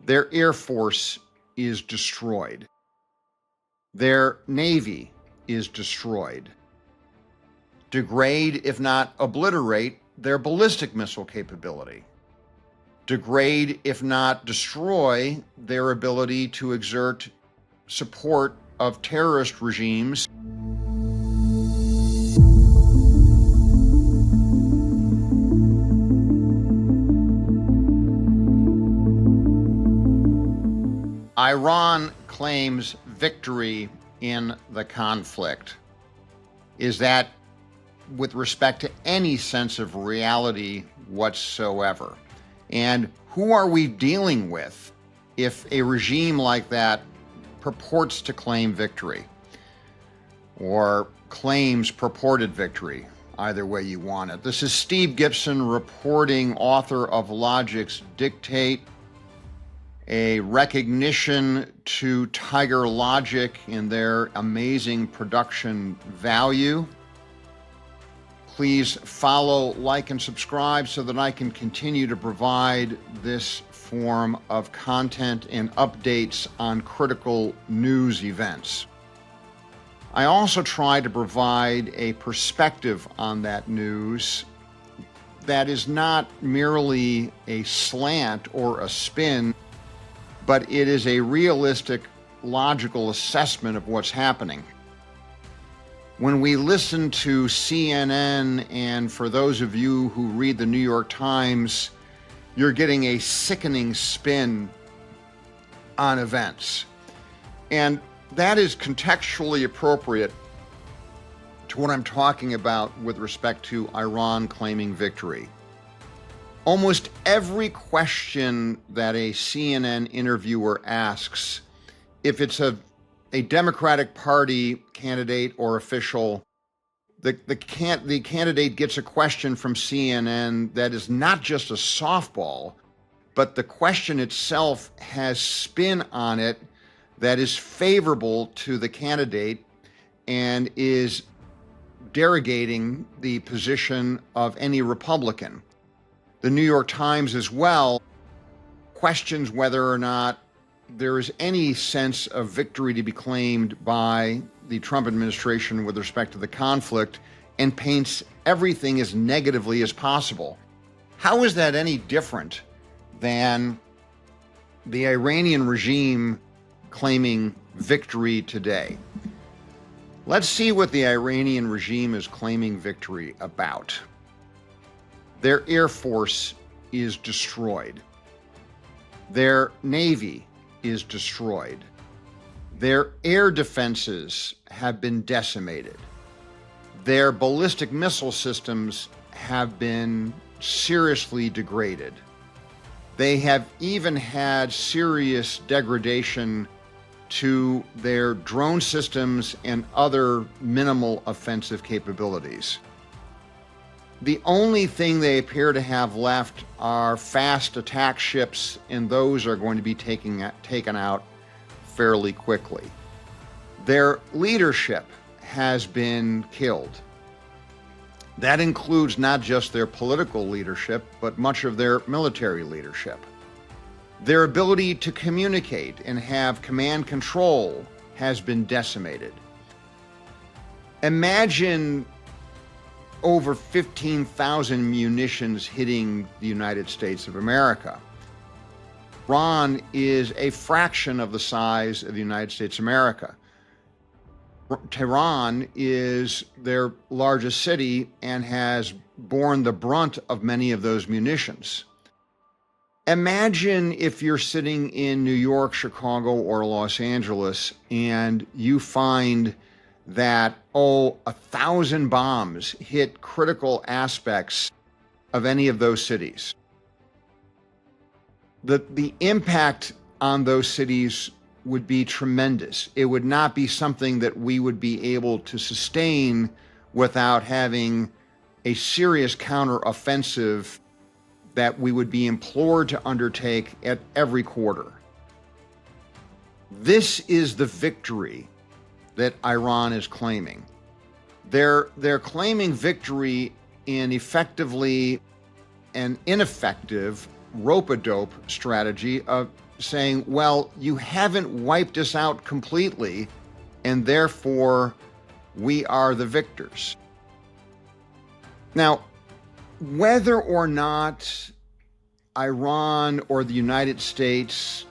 Their air force is destroyed. Their navy is destroyed. Degrade, if not obliterate, their ballistic missile capability. Degrade, if not destroy, their ability to exert support of terrorist regimes. Iran claims victory in the conflict. Is that with respect to any sense of reality whatsoever? And who are we dealing with if a regime like that purports to claim victory or claims purported victory? Either way you want it. This is Steve Gibson reporting, author of Logic's Dictate, a recognition to Tiger Logic in their amazing production value. Please follow, like, and subscribe so that I can continue to provide this form of content and updates on critical news events. I also try to provide a perspective on that news that is not merely a slant or a spin, but it is a realistic, logical assessment of what's happening. When we listen to CNN, and for those of you who read the New York Times, you're getting a sickening spin on events. And that is contextually appropriate to what I'm talking about with respect to Iran claiming victory. Almost every question that a CNN interviewer asks, if it's a Democratic Party candidate or official, the candidate gets a question from CNN that is not just a softball, but the question itself has spin on it that is favorable to the candidate and is derogating the position of any Republican. The New York Times as well questions whether or not there is any sense of victory to be claimed by the Trump administration with respect to the conflict and paints everything as negatively as possible. How is that any different than the Iranian regime claiming victory today? Let's see what the Iranian regime is claiming victory about. Their air force is destroyed. Their navy is destroyed. Their air defenses have been decimated. Their ballistic missile systems have been seriously degraded. They have even had serious degradation to their drone systems and other minimal offensive capabilities. The only thing they appear to have left are fast attack ships, and those are going to be taken out fairly quickly. Their leadership has been killed. That includes not just their political leadership, but much of their military leadership. Their ability to communicate and have command control has been decimated. Imagine over 15,000 munitions hitting the United States of America. Iran is a fraction of the size of the United States of America. Tehran is their largest city and has borne the brunt of many of those munitions. Imagine if you're sitting in New York, Chicago, or Los Angeles, and you find that, 1,000 bombs hit critical aspects of any of those cities. The impact on those cities would be tremendous. It would not be something that we would be able to sustain without having a serious counteroffensive that we would be implored to undertake at every quarter. This is the victory that Iran is claiming. They're claiming victory in effectively an ineffective rope-a-dope strategy of saying, well, you haven't wiped us out completely, and therefore we are the victors. Now, whether or not Iran or the United States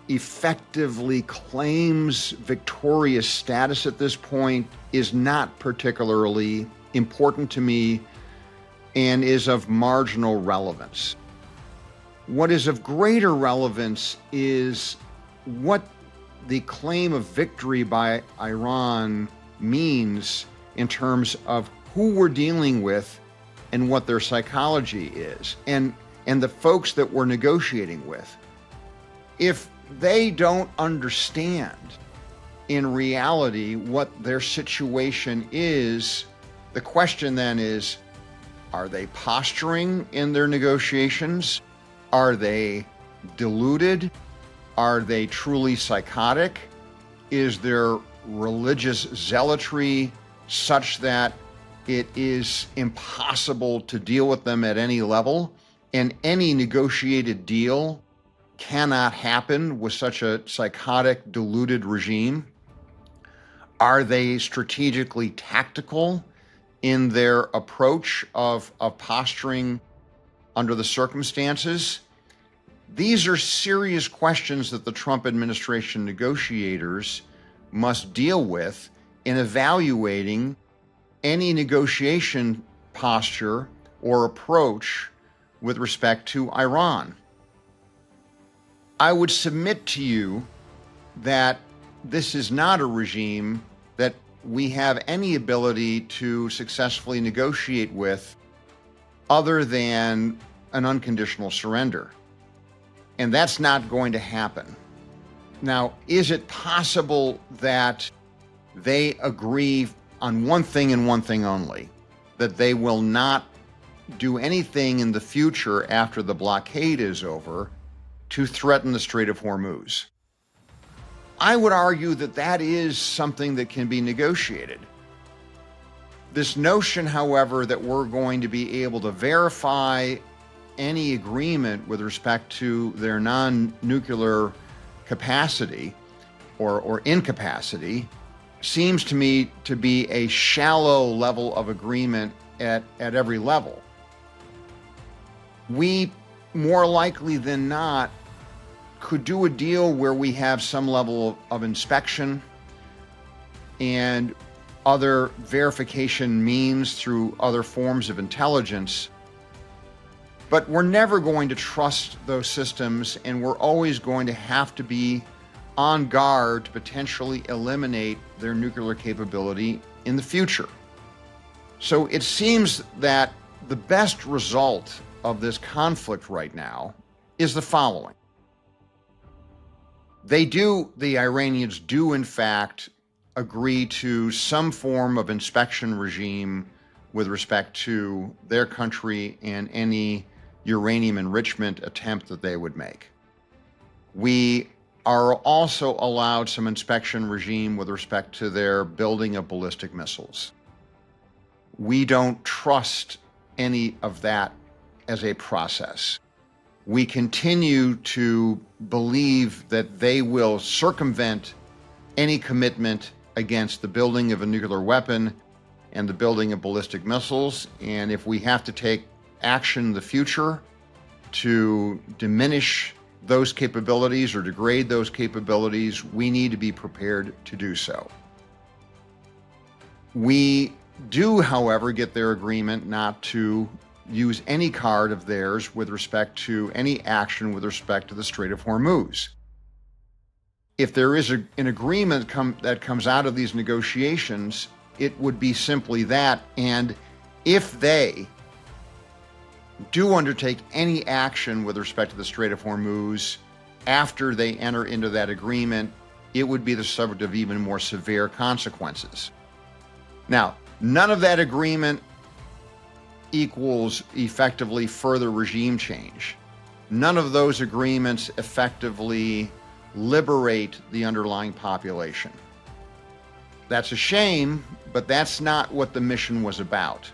effectively claims victorious status at this point is not particularly important to me and is of marginal relevance. What is of greater relevance is what the claim of victory by Iran means in terms of who we're dealing with and what their psychology is, and the folks that we're negotiating with. If they don't understand in reality what their situation is, the question then is, are they posturing in their negotiations? Are they deluded? Are they truly psychotic? Is their religious zealotry such that it is impossible to deal with them at any level, and any negotiated deal cannot happen with such a psychotic, deluded regime? Are they strategically tactical in their approach of posturing under the circumstances? These are serious questions that the Trump administration negotiators must deal with in evaluating any negotiation posture or approach with respect to Iran. I would submit to you that this is not a regime that we have any ability to successfully negotiate with other than an unconditional surrender. And that's not going to happen. Now, is it possible that they agree on one thing and one thing only, that they will not do anything in the future after the blockade is over to threaten the Strait of Hormuz? I would argue that that is something that can be negotiated. This notion, however, that we're going to be able to verify any agreement with respect to their non-nuclear capacity or incapacity seems to me to be a shallow level of agreement at every level. We, more likely than not, could do a deal where we have some level of inspection and other verification means through other forms of intelligence. But we're never going to trust those systems, and we're always going to have to be on guard to potentially eliminate their nuclear capability in the future. So it seems that the best result of this conflict right now is the following. The Iranians do in fact agree to some form of inspection regime with respect to their country and any uranium enrichment attempt that they would make. We are also allowed some inspection regime with respect to their building of ballistic missiles. We don't trust any of that as a process. We continue to believe that they will circumvent any commitment against the building of a nuclear weapon and the building of ballistic missiles. And if we have to take action in the future to diminish those capabilities or degrade those capabilities, we need to be prepared to do so. We do, however, get their agreement not to use any card of theirs with respect to any action with respect to the Strait of Hormuz. If there is an agreement that comes out of these negotiations, it would be simply that. And if they do undertake any action with respect to the Strait of Hormuz after they enter into that agreement, it would be the subject of even more severe consequences. Now, none of that agreement equals effectively further regime change. None of those agreements effectively liberate the underlying population. That's a shame, but that's not what the mission was about.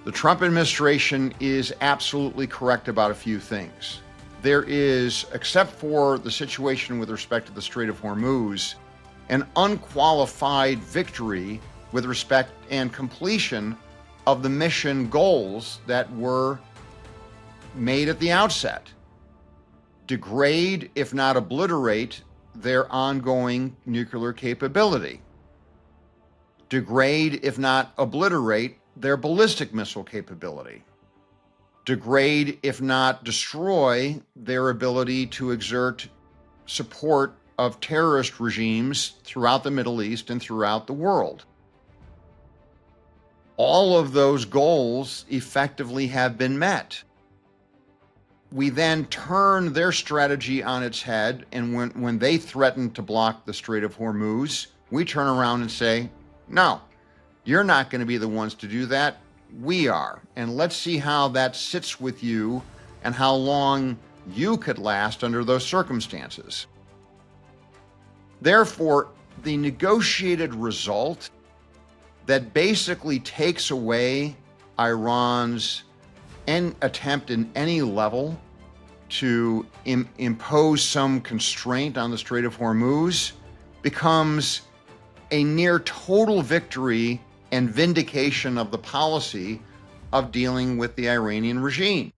The Trump administration is absolutely correct about a few things. There is, except for the situation with respect to the Strait of Hormuz, an unqualified victory with respect and completion of the mission goals that were made at the outset. Degrade, if not obliterate, their ongoing nuclear capability. Degrade, if not obliterate, their ballistic missile capability. Degrade, if not destroy, their ability to exert support of terrorist regimes throughout the Middle East and throughout the world. All of those goals effectively have been met. We then turn their strategy on its head, and when they threaten to block the Strait of Hormuz, we turn around and say, no, you're not going to be the ones to do that. We are. And let's see how that sits with you and how long you could last under those circumstances. Therefore, the negotiated result that basically takes away Iran's attempt in any level to impose some constraint on the Strait of Hormuz becomes a near total victory and vindication of the policy of dealing with the Iranian regime.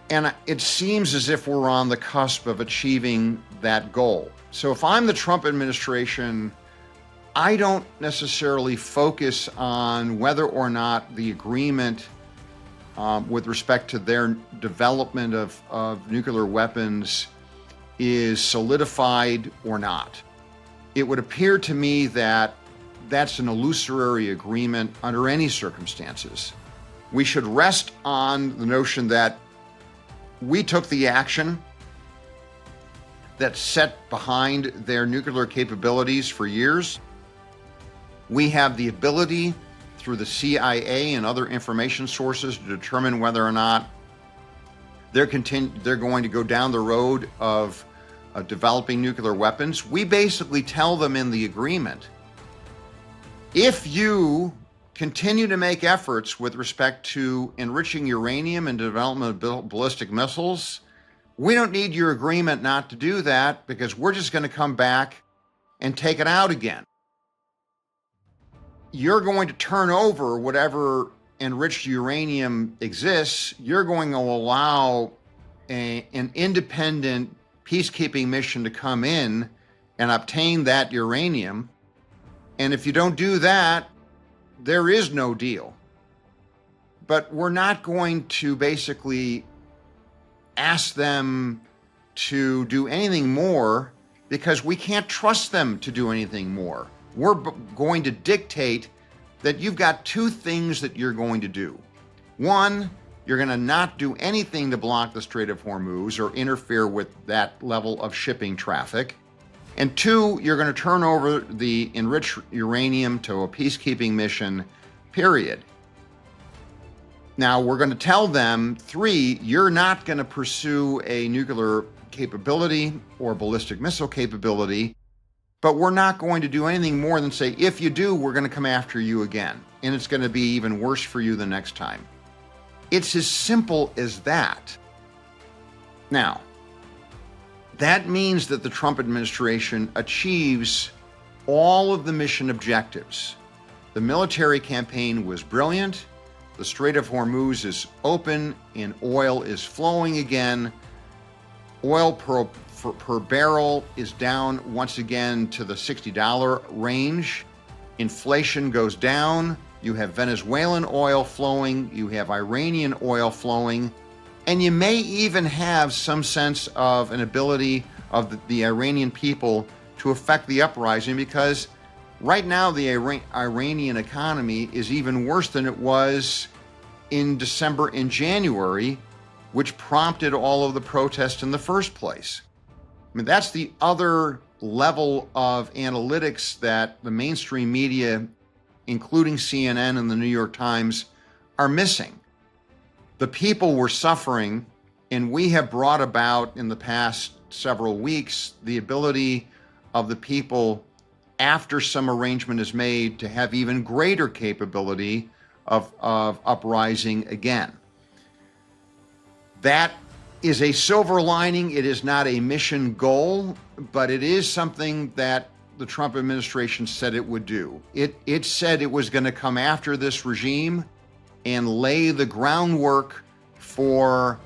And it seems as if we're on the cusp of achieving that goal. So if I'm the Trump administration, I don't necessarily focus on whether or not the agreement with respect to their development of nuclear weapons is solidified or not. It would appear to me that that's an illusory agreement under any circumstances. We should rest on the notion that we took the action that set behind their nuclear capabilities for years. We have the ability through the CIA and other information sources to determine whether or not they're going to go down the road of developing nuclear weapons. We basically tell them in the agreement, if you continue to make efforts with respect to enriching uranium and development of ballistic missiles, we don't need your agreement not to do that because we're just going to come back and take it out again. You're going to turn over whatever enriched uranium exists. You're going to allow an independent peacekeeping mission to come in and obtain that uranium. And if you don't do that, there is no deal. But we're not going to basically ask them to do anything more because we can't trust them to do anything more. We're going to dictate that you've got two things that you're going to do. One, you're going to not do anything to block the Strait of Hormuz or interfere with that level of shipping traffic. And two, you're going to turn over the enriched uranium to a peacekeeping mission, period. Now, we're going to tell them, three, you're not going to pursue a nuclear capability or ballistic missile capability, but we're not going to do anything more than say, if you do, we're going to come after you again, and it's going to be even worse for you the next time. It's as simple as that. Now, that means that the Trump administration achieves all of the mission objectives. The military campaign was brilliant. The Strait of Hormuz is open and oil is flowing again. Oil per barrel is down once again to the $60 range. Inflation goes down. You have Venezuelan oil flowing. You have Iranian oil flowing. And you may even have some sense of an ability of the Iranian people to affect the uprising, because right now the Iranian economy is even worse than it was in December and January, which prompted all of the protests in the first place. I mean, that's the other level of analytics that the mainstream media, including CNN and the New York Times, are missing. The people were suffering, and we have brought about in the past several weeks the ability of the people, after some arrangement is made, to have even greater capability of uprising again. That is a silver lining. It is not a mission goal, but it is something that the Trump administration said it would do. It said it was going to come after this regime and lay the groundwork for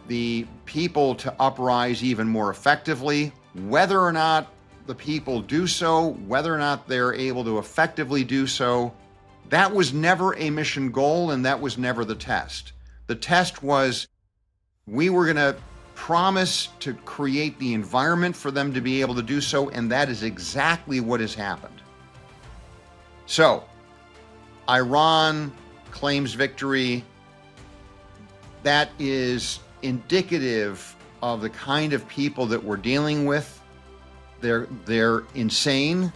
the people to uprise even more effectively. Whether or not the people do so, whether or not they're able to effectively do so, that was never a mission goal, and that was never the test. The test was we were going to promise to create the environment for them to be able to do so, and that is exactly what has happened. So, Iran claims victory. That is indicative of the kind of people that we're dealing with. They're insane.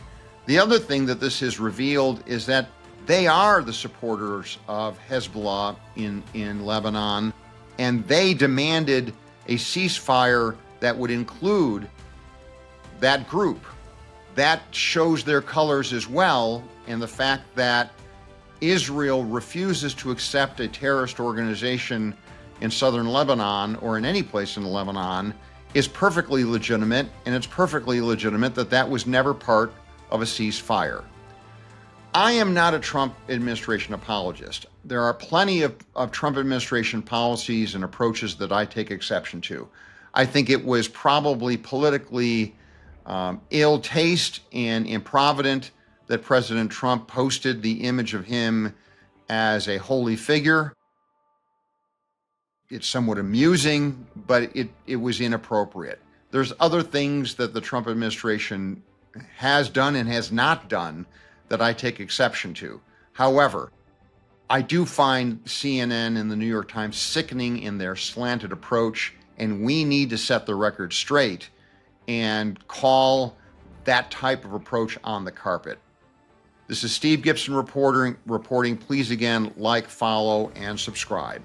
The other thing that this has revealed is that they are the supporters of Hezbollah in Lebanon, and they demanded a ceasefire that would include that group. That shows their colors as well, and the fact that Israel refuses to accept a terrorist organization in southern Lebanon or in any place in Lebanon is perfectly legitimate, and it's perfectly legitimate that that was never part of a ceasefire. I am not a Trump administration apologist. There are plenty of Trump administration policies and approaches that I take exception to. I think it was probably politically ill taste and improvident that President Trump posted the image of him as a holy figure. It's somewhat amusing, but it was inappropriate. There's other things that the Trump administration has done and has not done that I take exception to. However, I do find CNN and the New York Times sickening in their slanted approach, and we need to set the record straight and call that type of approach on the carpet. This is Steve Gibson reporting. Please again, like, follow, and subscribe.